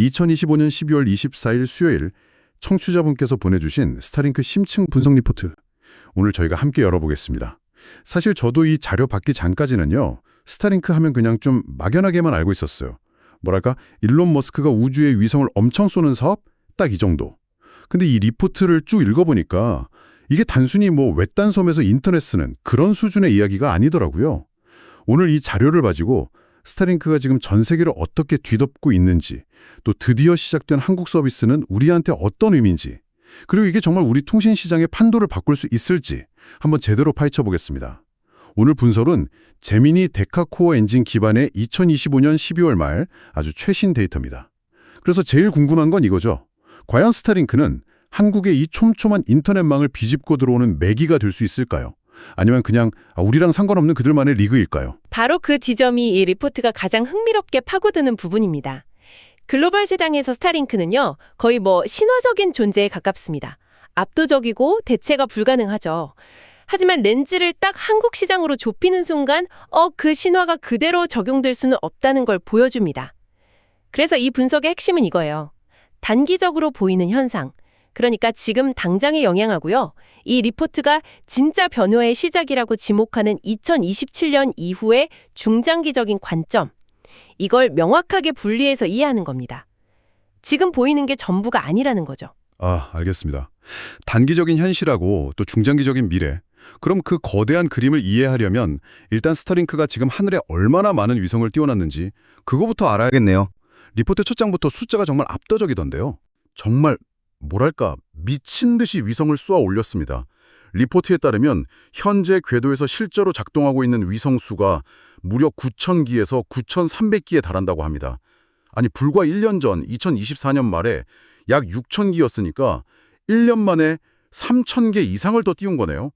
2025년 12월 24일 수요일 청취자분께서 보내주신 스타링크 심층 분석 리포트. 오늘 저희가 함께 열어보겠습니다. 사실 저도 이 자료 받기 전까지는요. 스타링크 하면 그냥 좀 막연하게만 알고 있었어요. 뭐랄까 일론 머스크가 우주에 위성을 엄청 쏘는 사업? 딱 이 정도. 근데 이 리포트를 쭉 읽어보니까 이게 단순히 뭐 외딴 섬에서 인터넷 쓰는 그런 수준의 이야기가 아니더라고요. 오늘 이 자료를 가지고 스타링크가 지금 전 세계를 어떻게 뒤덮고 있는지, 또 드디어 시작된 한국 서비스는 우리한테 어떤 의미인지, 그리고 이게 정말 우리 통신 시장의 판도를 바꿀 수 있을지 한번 제대로 파헤쳐 보겠습니다. 오늘 분석은 제미니 데카코어 엔진 기반의 2025년 12월 말 아주 최신 데이터입니다. 그래서 제일 궁금한 건 이거죠. 과연 스타링크는 한국의 이 촘촘한 인터넷망을 비집고 들어오는 매기가 될 수 있을까요? 아니면 그냥 우리랑 상관없는 그들만의 리그일까요? 바로 그 지점이 이 리포트가 가장 흥미롭게 파고드는 부분입니다. 글로벌 시장에서 스타링크는요, 거의 신화적인 존재에 가깝습니다. 압도적이고 대체가 불가능하죠. 하지만 렌즈를 딱 한국 시장으로 좁히는 순간 그 신화가 그대로 적용될 수는 없다는 걸 보여줍니다. 그래서 이 분석의 핵심은 이거예요. 단기적으로 보이는 현상, 그러니까 지금 당장에 영향하고요. 이 리포트가 진짜 변화의 시작이라고 지목하는 2027년 이후의 중장기적인 관점, 이걸 명확하게 분리해서 이해하는 겁니다. 지금 보이는 게 전부가 아니라는 거죠. 알겠습니다. 단기적인 현실하고 또 중장기적인 미래. 그럼 그 거대한 그림을 이해하려면 일단 스타링크가 지금 하늘에 얼마나 많은 위성을 띄워놨는지 그거부터 알아야겠네요. 리포트 첫 장부터 숫자가 정말 압도적이던데요. 정말 뭐랄까 미친 듯이 위성을 쏘아 올렸습니다. 리포트에 따르면 현재 궤도에서 실제로 작동하고 있는 위성 수가 무려 9,000기에서 9,300기에 달한다고 합니다. 아니 불과 1년 전 2024년 말에 약 6,000기였으니까 1년 만에 3,000개 이상을 더 띄운 거네요.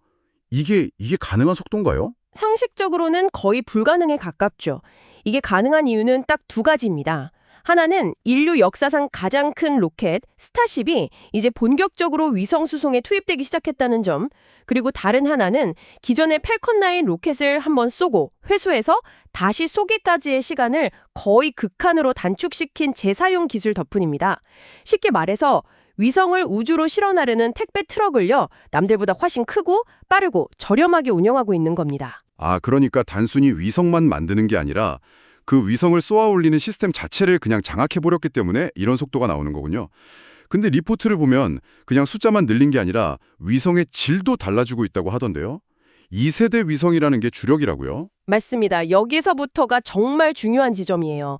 이게 가능한 속도인가요? 상식적으로는 거의 불가능에 가깝죠. 이게 가능한 이유는 딱 두 가지입니다. 하나는 인류 역사상 가장 큰 로켓 스타쉽이 이제 본격적으로 위성 수송에 투입되기 시작했다는 점, 그리고 다른 하나는 기존의 팰컨9 로켓을 한번 쏘고 회수해서 다시 쏘기까지의 시간을 거의 극한으로 단축시킨 재사용 기술 덕분입니다. 쉽게 말해서 위성을 우주로 실어나르는 택배 트럭을요, 남들보다 훨씬 크고 빠르고 저렴하게 운영하고 있는 겁니다. 그러니까 단순히 위성만 만드는 게 아니라 그 위성을 쏘아 올리는 시스템 자체를 그냥 장악해버렸기 때문에 이런 속도가 나오는 거군요. 근데 리포트를 보면 그냥 숫자만 늘린 게 아니라 위성의 질도 달라지고 있다고 하던데요. 2세대 위성이라는 게 주력이라고요? 맞습니다. 여기서부터가 정말 중요한 지점이에요.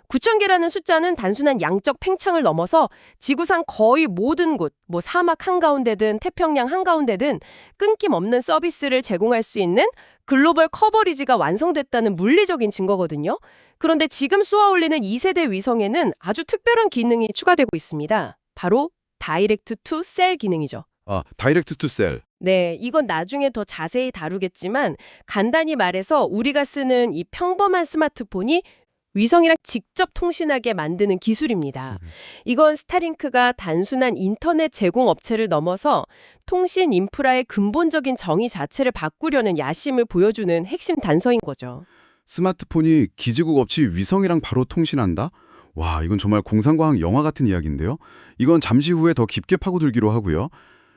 9,000개라는 숫자는 단순한 양적 팽창을 넘어서 지구상 거의 모든 곳, 사막 한가운데든 태평양 한가운데든 끊김없는 서비스를 제공할 수 있는 글로벌 커버리지가 완성됐다는 물리적인 증거거든요. 그런데 지금 쏘아올리는 2세대 위성에는 아주 특별한 기능이 추가되고 있습니다. 바로 다이렉트 투 셀 기능이죠. 다이렉트 투 셀. 네, 이건 나중에 더 자세히 다루겠지만 간단히 말해서 우리가 쓰는 이 평범한 스마트폰이 위성이랑 직접 통신하게 만드는 기술입니다. 이건 스타링크가 단순한 인터넷 제공 업체를 넘어서 통신 인프라의 근본적인 정의 자체를 바꾸려는 야심을 보여주는 핵심 단서인 거죠. 스마트폰이 기지국 없이 위성이랑 바로 통신한다? 와, 이건 정말 공상과학 영화 같은 이야기인데요. 이건 잠시 후에 더 깊게 파고들기로 하고요.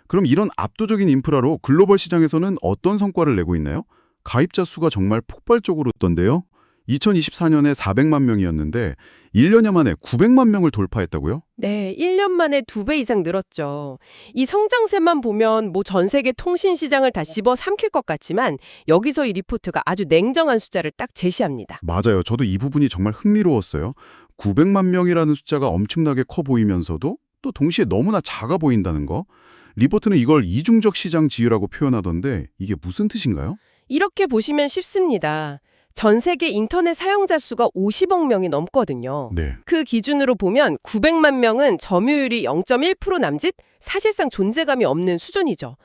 그럼 이런 압도적인 인프라로 글로벌 시장에서는 어떤 성과를 내고 있나요? 가입자 수가 정말 폭발적으로 떴던데요. 2024년에 400만 명이었는데 1년여 만에 900만 명을 돌파했다고요? 네, 1년 만에 2배 이상 늘었죠. 이 성장세만 보면 전 세계 통신 시장을 다 집어삼킬 것 같지만 여기서 이 리포트가 아주 냉정한 숫자를 딱 제시합니다. 맞아요. 저도 이 부분이 정말 흥미로웠어요. 900만 명이라는 숫자가 엄청나게 커 보이면서도 또 동시에 너무나 작아 보인다는 거. 리포트는 이걸 이중적 시장 지위라고 표현하던데 이게 무슨 뜻인가요? 이렇게 보시면 쉽습니다. 전 세계 인터넷 사용자 수가 50억 명이 넘거든요. 네. 그 기준으로 보면 900만 명은 점유율이 0.1% 남짓, 사실상 존재감이 없는 수준이죠.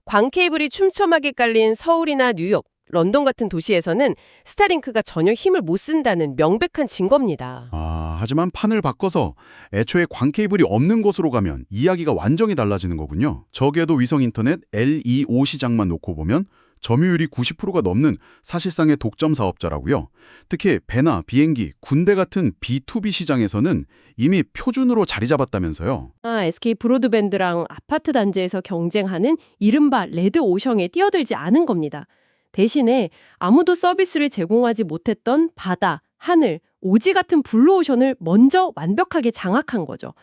광케이블이 촘촘하게 깔린 서울이나 뉴욕, 런던 같은 도시에서는 스타링크가 전혀 힘을 못 쓴다는 명백한 증거입니다. 하지만 판을 바꿔서 애초에 광케이블이 없는 곳으로 가면 이야기가 완전히 달라지는 거군요. 저궤도 위성 인터넷 LEO 시장만 놓고 보면 점유율이 90%가 넘는 사실상의 독점 사업자라고요. 특히 배나 비행기, 군대 같은 B2B 시장에서는 이미 표준으로 자리 잡았다면서요. SK 브로드밴드랑 아파트 단지에서 경쟁하는 이른바 레드오션에 뛰어들지 않은 겁니다. 대신에 아무도 서비스를 제공하지 못했던 바다, 하늘, 오지 같은 블루오션을 먼저 완벽하게 장악한 거죠.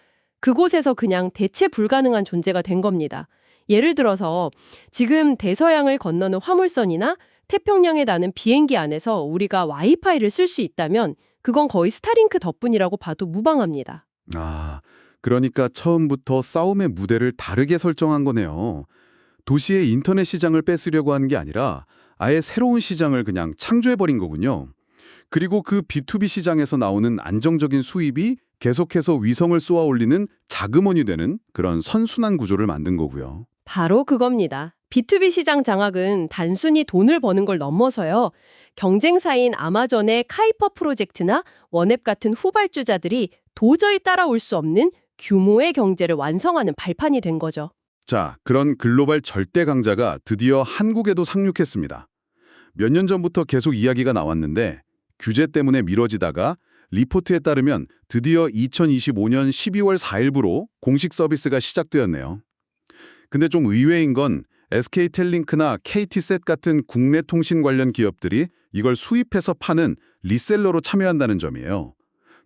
그곳에서 그냥 대체 불가능한 존재가 된 겁니다. 예를 들어서 지금 대서양을 건너는 화물선이나 태평양에 나는 비행기 안에서 우리가 와이파이를 쓸 수 있다면 그건 거의 스타링크 덕분이라고 봐도 무방합니다. 아, 그러니까 처음부터 싸움의 무대를 다르게 설정한 거네요. 도시의 인터넷 시장을 뺏으려고 하는 게 아니라 아예 새로운 시장을 그냥 창조해버린 거군요. 그리고 그 B2B 시장에서 나오는 안정적인 수입이 계속해서 위성을 쏘아 올리는 자금원이 되는 그런 선순환 구조를 만든 거고요. 바로 그겁니다. B2B 시장 장악은 단순히 돈을 버는 걸 넘어서요. 경쟁사인 아마존의 카이퍼 프로젝트나 원앱 같은 후발주자들이 도저히 따라올 수 없는 규모의 경제를 완성하는 발판이 된 거죠. 자, 그런 글로벌 절대 강자가 드디어 한국에도 상륙했습니다. 몇 년 전부터 계속 이야기가 나왔는데 규제 때문에 미뤄지다가 리포트에 따르면 드디어 2025년 12월 4일부로 공식 서비스가 시작되었네요. 근데 좀 의외인 건 SK텔링크나 KT셋 같은 국내 통신 관련 기업들이 이걸 수입해서 파는 리셀러로 참여한다는 점이에요.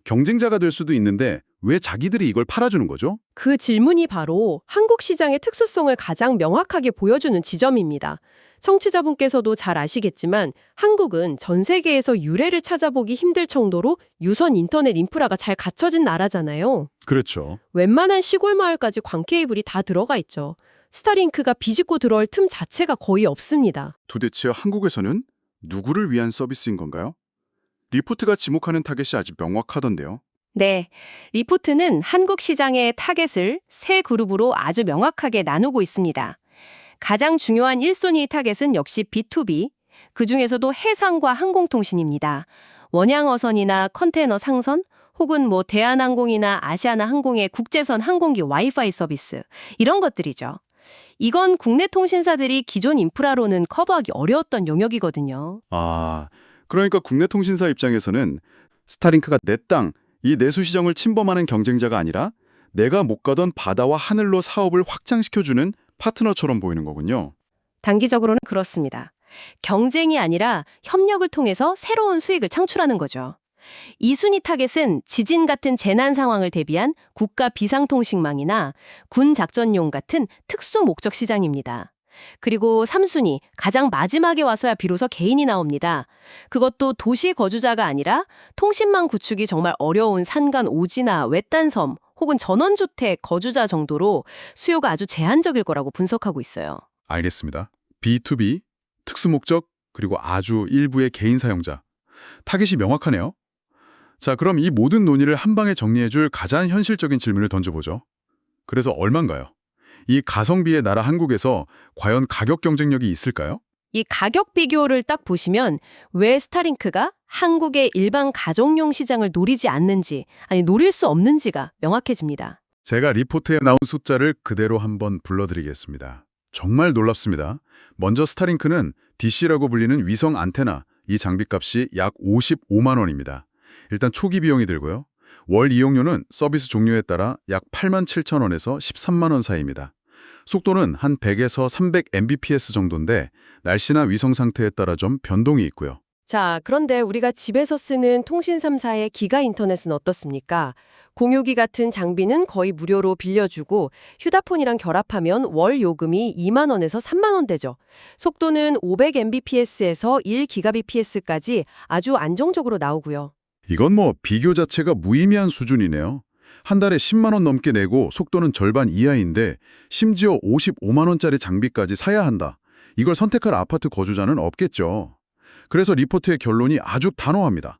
경쟁자가 될 수도 있는데 왜 자기들이 이걸 팔아주는 거죠? 그 질문이 바로 한국 시장의 특수성을 가장 명확하게 보여주는 지점입니다. 청취자분께서도 잘 아시겠지만 한국은 전 세계에서 유례를 찾아보기 힘들 정도로 유선 인터넷 인프라가 잘 갖춰진 나라잖아요. 그렇죠. 웬만한 시골 마을까지 광 케이블이 다 들어가 있죠. 스타링크가 비집고 들어올 틈 자체가 거의 없습니다. 도대체 한국에서는 누구를 위한 서비스인 건가요? 리포트가 지목하는 타겟이 아주 명확하던데요. 네, 리포트는 한국 시장의 타겟을 세 그룹으로 아주 명확하게 나누고 있습니다. 가장 중요한 1순위 타겟은 역시 B2B, 그중에서도 해상과 항공통신입니다. 원양어선이나 컨테이너 상선, 혹은 대한항공이나 아시아나항공의 국제선 항공기 와이파이 서비스, 이런 것들이죠. 이건 국내 통신사들이 기존 인프라로는 커버하기 어려웠던 영역이거든요. 아, 그러니까 국내 통신사 입장에서는 스타링크가 내 땅, 이 내수 시장을 침범하는 경쟁자가 아니라 내가 못 가던 바다와 하늘로 사업을 확장시켜주는 파트너처럼 보이는 거군요. 단기적으로는 그렇습니다. 경쟁이 아니라 협력을 통해서 새로운 수익을 창출하는 거죠. 2순위 타겟은 지진 같은 재난 상황을 대비한 국가 비상통신망이나 군 작전용 같은 특수 목적 시장입니다. 그리고 3순위, 가장 마지막에 와서야 비로소 개인이 나옵니다. 그것도 도시 거주자가 아니라 통신망 구축이 정말 어려운 산간 오지나 외딴 섬 혹은 전원주택 거주자 정도로 수요가 아주 제한적일 거라고 분석하고 있어요. 알겠습니다. B2B, 특수목적, 그리고 아주 일부의 개인 사용자. 타겟이 명확하네요. 자, 그럼 이 모든 논의를 한 방에 정리해줄 가장 현실적인 질문을 던져보죠. 그래서 얼마인가요? 이 가성비의 나라 한국에서 과연 가격 경쟁력이 있을까요? 이 가격 비교를 딱 보시면 왜 스타링크가 한국의 일반 가정용 시장을 노리지 않는지, 아니 노릴 수 없는지가 명확해집니다. 제가 리포트에 나온 숫자를 그대로 한번 불러드리겠습니다. 정말 놀랍습니다. 먼저 스타링크는 DC라고 불리는 위성 안테나, 이 장비값이 약 55만 원입니다. 일단 초기 비용이 들고요. 월 이용료는 서비스 종류에 따라 약 87,000원에서 13만 원 사이입니다. 속도는 한 100에서 300 Mbps 정도인데 날씨나 위성 상태에 따라 좀 변동이 있고요. 자, 그런데 우리가 집에서 쓰는 통신 3사의 기가 인터넷은 어떻습니까? 공유기 같은 장비는 거의 무료로 빌려주고 휴대폰이랑 결합하면 월 요금이 2만 원에서 3만 원 되죠. 속도는 500 Mbps에서 1 GBps까지 아주 안정적으로 나오고요. 이건 비교 자체가 무의미한 수준이네요. 한 달에 10만 원 넘게 내고 속도는 절반 이하인데 심지어 55만 원짜리 장비까지 사야 한다. 이걸 선택할 아파트 거주자는 없겠죠. 그래서 리포트의 결론이 아주 단호합니다.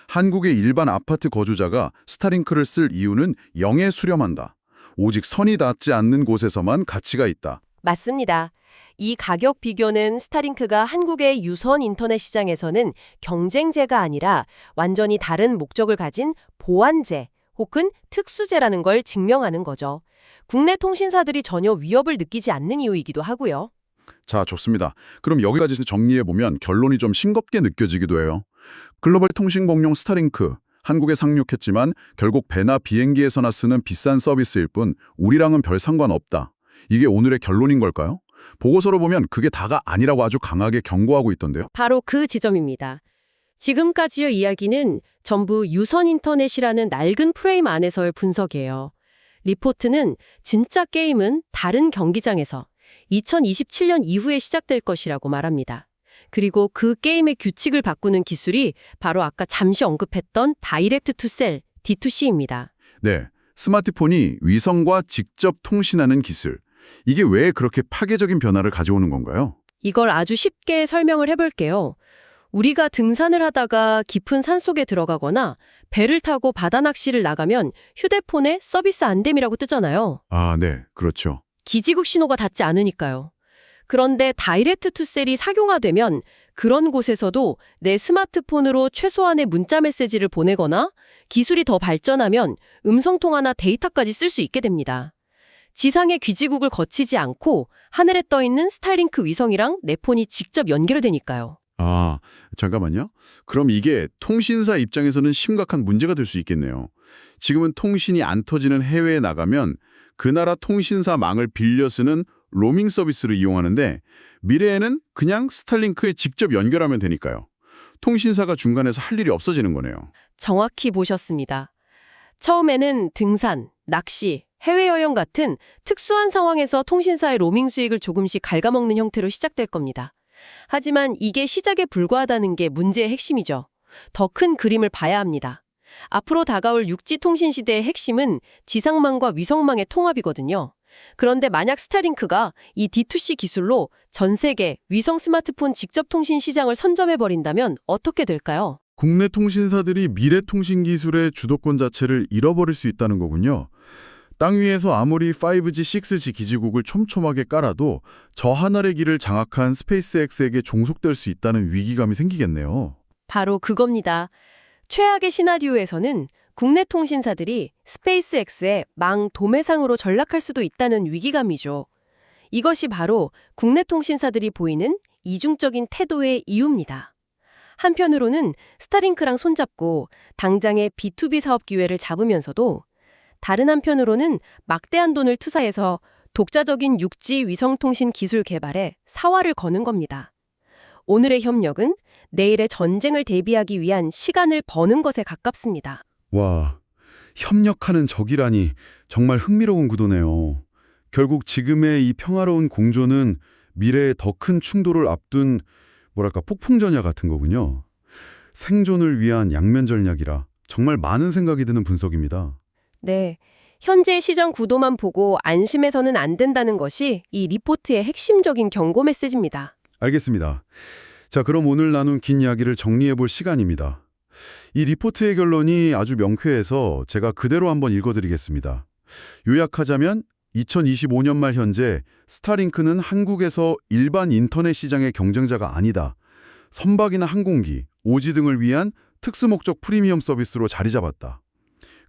한국의 일반 아파트 거주자가 스타링크를 쓸 이유는 영에 수렴한다. 오직 선이 닿지 않는 곳에서만 가치가 있다. 맞습니다. 이 가격 비교는 스타링크가 한국의 유선 인터넷 시장에서는 경쟁제가 아니라 완전히 다른 목적을 가진 보완제 혹은 특수제라는 걸 증명하는 거죠. 국내 통신사들이 전혀 위협을 느끼지 않는 이유이기도 하고요. 자, 좋습니다. 그럼 여기까지 정리해보면 결론이 좀 싱겁게 느껴지기도 해요. 글로벌 통신 공용 스타링크, 한국에 상륙했지만 결국 배나 비행기에서나 쓰는 비싼 서비스일 뿐 우리랑은 별 상관없다. 이게 오늘의 결론인 걸까요? 보고서로 보면 그게 다가 아니라고 아주 강하게 경고하고 있던데요. 바로 그 지점입니다. 지금까지의 이야기는 전부 유선 인터넷이라는 낡은 프레임 안에서의 분석이에요. 리포트는 진짜 게임은 다른 경기장에서 2027년 이후에 시작될 것이라고 말합니다. 그리고 그 게임의 규칙을 바꾸는 기술이 바로 아까 잠시 언급했던 다이렉트 투 셀, D2C입니다. 네, 스마트폰이 위성과 직접 통신하는 기술. 이게 왜 그렇게 파괴적인 변화를 가져오는 건가요? 이걸 아주 쉽게 설명을 해볼게요. 우리가 등산을 하다가 깊은 산속에 들어가거나 배를 타고 바다 낚시를 나가면 휴대폰에 서비스 안됨이라고 뜨잖아요. 아, 네, 그렇죠. 기지국 신호가 닿지 않으니까요. 그런데 다이렉트 투 셀이 상용화되면 그런 곳에서도 내 스마트폰으로 최소한의 문자 메시지를 보내거나 기술이 더 발전하면 음성통화나 데이터까지 쓸 수 있게 됩니다. 지상의 기지국을 거치지 않고 하늘에 떠있는 스타링크 위성이랑 내 폰이 직접 연결되니까요. 아, 잠깐만요. 그럼 이게 통신사 입장에서는 심각한 문제가 될 수 있겠네요. 지금은 통신이 안 터지는 해외에 나가면 그 나라 통신사망을 빌려 쓰는 로밍 서비스를 이용하는데 미래에는 그냥 스타링크에 직접 연결하면 되니까요. 통신사가 중간에서 할 일이 없어지는 거네요. 정확히 보셨습니다. 처음에는 등산, 낚시, 해외여행 같은 특수한 상황에서 통신사의 로밍 수익을 조금씩 갉아먹는 형태로 시작될 겁니다. 하지만 이게 시작에 불과하다는 게 문제의 핵심이죠. 더 큰 그림을 봐야 합니다. 앞으로 다가올 육지 통신 시대의 핵심은 지상망과 위성망의 통합이거든요. 그런데 만약 스타링크가 이 D2C 기술로 전 세계 위성 스마트폰 직접 통신 시장을 선점해버린다면 어떻게 될까요? 국내 통신사들이 미래 통신 기술의 주도권 자체를 잃어버릴 수 있다는 거군요. 땅 위에서 아무리 5G, 6G 기지국을 촘촘하게 깔아도 저 하늘의 길을 장악한 스페이스X에게 종속될 수 있다는 위기감이 생기겠네요. 바로 그겁니다. 최악의 시나리오에서는 국내 통신사들이 스페이스X의 망 도매상으로 전락할 수도 있다는 위기감이죠. 이것이 바로 국내 통신사들이 보이는 이중적인 태도의 이유입니다. 한편으로는 스타링크랑 손잡고 당장의 B2B 사업 기회를 잡으면서도 다른 한편으로는 막대한 돈을 투자해서 독자적인 육지 위성통신 기술 개발에 사활을 거는 겁니다. 오늘의 협력은 내일의 전쟁을 대비하기 위한 시간을 버는 것에 가깝습니다. 와, 협력하는 적이라니 정말 흥미로운 구도네요. 결국 지금의 이 평화로운 공존은 미래의 더 큰 충돌을 앞둔 폭풍전야 같은 거군요. 생존을 위한 양면 전략이라 정말 많은 생각이 드는 분석입니다. 네, 현재 시장 구도만 보고 안심해서는 안 된다는 것이 이 리포트의 핵심적인 경고 메시지입니다. 알겠습니다. 자, 그럼 오늘 나눈 긴 이야기를 정리해 볼 시간입니다. 이 리포트의 결론이 아주 명쾌해서 제가 그대로 한번 읽어드리겠습니다. 요약하자면 2025년 말 현재 스타링크는 한국에서 일반 인터넷 시장의 경쟁자가 아니다. 선박이나 항공기, 오지 등을 위한 특수목적 프리미엄 서비스로 자리 잡았다.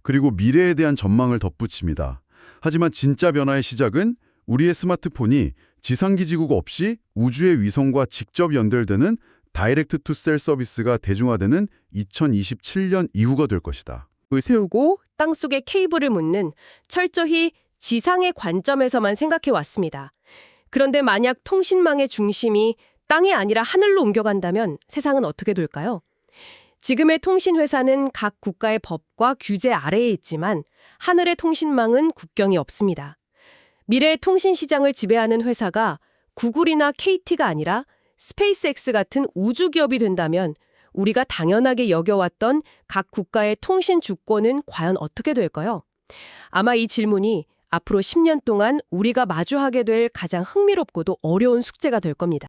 그리고 미래에 대한 전망을 덧붙입니다. 하지만 진짜 변화의 시작은 우리의 스마트폰이 지상기지국 없이 우주의 위성과 직접 연결되는 다이렉트 투 셀 서비스가 대중화되는 2027년 이후가 될 것이다. 세우고 땅속에 케이블을 묻는 철저히 지상의 관점에서만 생각해 왔습니다. 그런데 만약 통신망의 중심이 땅이 아니라 하늘로 옮겨간다면 세상은 어떻게 될까요? 지금의 통신회사는 각 국가의 법과 규제 아래에 있지만 하늘의 통신망은 국경이 없습니다. 미래의 통신 시장을 지배하는 회사가 구글이나 KT가 아니라 스페이스X 같은 우주 기업이 된다면 우리가 당연하게 여겨왔던 각 국가의 통신 주권은 과연 어떻게 될까요? 아마 이 질문이 앞으로 10년 동안 우리가 마주하게 될 가장 흥미롭고도 어려운 숙제가 될 겁니다.